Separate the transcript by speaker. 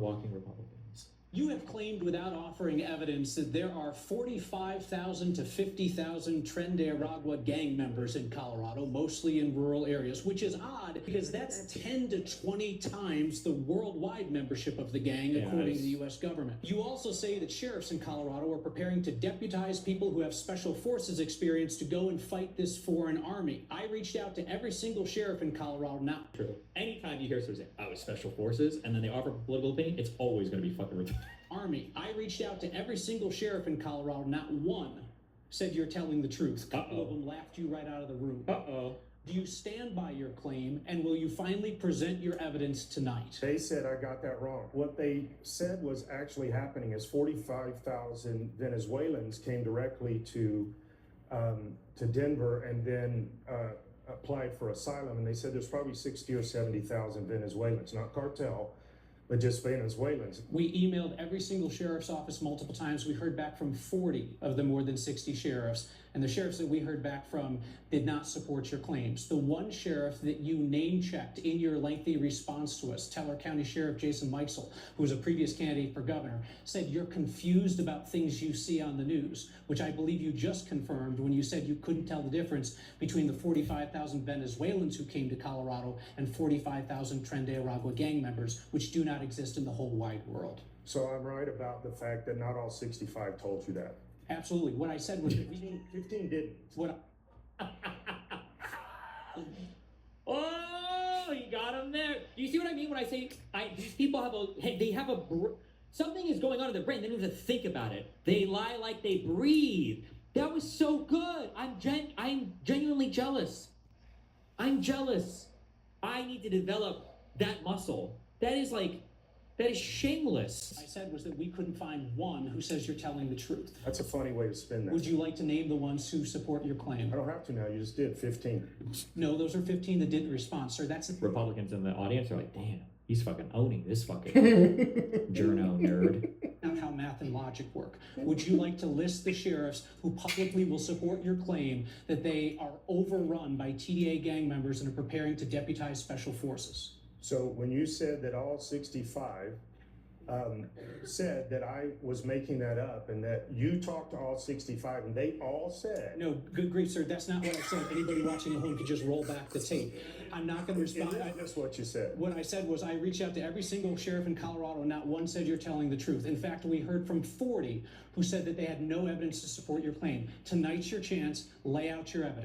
Speaker 1: walking Republicans.
Speaker 2: You have claimed without offering evidence that there are 45,000 to 50,000 Tren de Aragua gang members in Colorado, mostly in rural areas, which is odd because that's 10 to 20 times the worldwide membership of the gang, according to the U.S. government. You also say that sheriffs in Colorado are preparing to deputize people who have special forces experience to go and fight this foreign army. I reached out to every single sheriff in Colorado. Not
Speaker 1: True. Anytime you hear someone say, "Oh, it's special forces," and then they offer political opinion, it's always going to be fucking Republican.
Speaker 2: Army. I reached out to every single sheriff in Colorado. Not one said you're telling the truth. A couple of them laughed you right out of the room.
Speaker 1: Uh-oh.
Speaker 2: Do you stand by your claim, and will you finally present your evidence tonight?
Speaker 3: They said I got that wrong. What they said was actually happening is 45,000 Venezuelans came directly to Denver and then applied for asylum, and they said there's probably 60 or 70,000 Venezuelans, not cartel, but just Venezuelans.
Speaker 2: We emailed every single sheriff's office multiple times. We heard back from 40 of the more than 60 sheriffs, and the sheriffs that we heard back from did not support your claims. The one sheriff that you name-checked in your lengthy response to us, Teller County Sheriff Jason Meixel, who was a previous candidate for governor, said you're confused about things you see on the news, which I believe you just confirmed when you said you couldn't tell the difference between the 45,000 Venezuelans who came to Colorado and 45,000 Tren de Aragua gang members, which do not exist in the whole wide world.
Speaker 3: So I'm right about the fact that not all 65 told you that.
Speaker 2: Absolutely. What I said was
Speaker 3: 15 didn't.
Speaker 2: what
Speaker 1: Oh, you got him there. Do you see what I mean when I say these people have something is going on in their brain. They don't even think about it. They lie like they breathe. That was so good. I'm genuinely jealous. I'm jealous. I need to develop that muscle. That is shameless.
Speaker 2: I said was that we couldn't find one who says you're telling the truth.
Speaker 3: That's a funny way to spin that.
Speaker 2: Would you like to name the ones who support your claim?
Speaker 3: I don't have to now. You just did 15.
Speaker 2: No, those are 15 that didn't respond, sir. That's
Speaker 1: Republicans in the audience are like, damn, he's fucking owning this fucking journo nerd.
Speaker 2: not how math and logic work. Would you like to list the sheriffs who publicly will support your claim that they are overrun by TDA gang members and are preparing to deputize special forces?
Speaker 3: So when you said that all 65 said that I was making that up and that you talked to all 65 and they all said...
Speaker 2: No, good grief, sir, that's not what I said. Anybody watching at home could just roll back the tape. I'm not going to respond.
Speaker 3: That's what you said.
Speaker 2: What I said was I reached out to every single sheriff in Colorado and not one said you're telling the truth. In fact, we heard from 40 who said that they had no evidence to support your claim. Tonight's your chance. Lay out your evidence.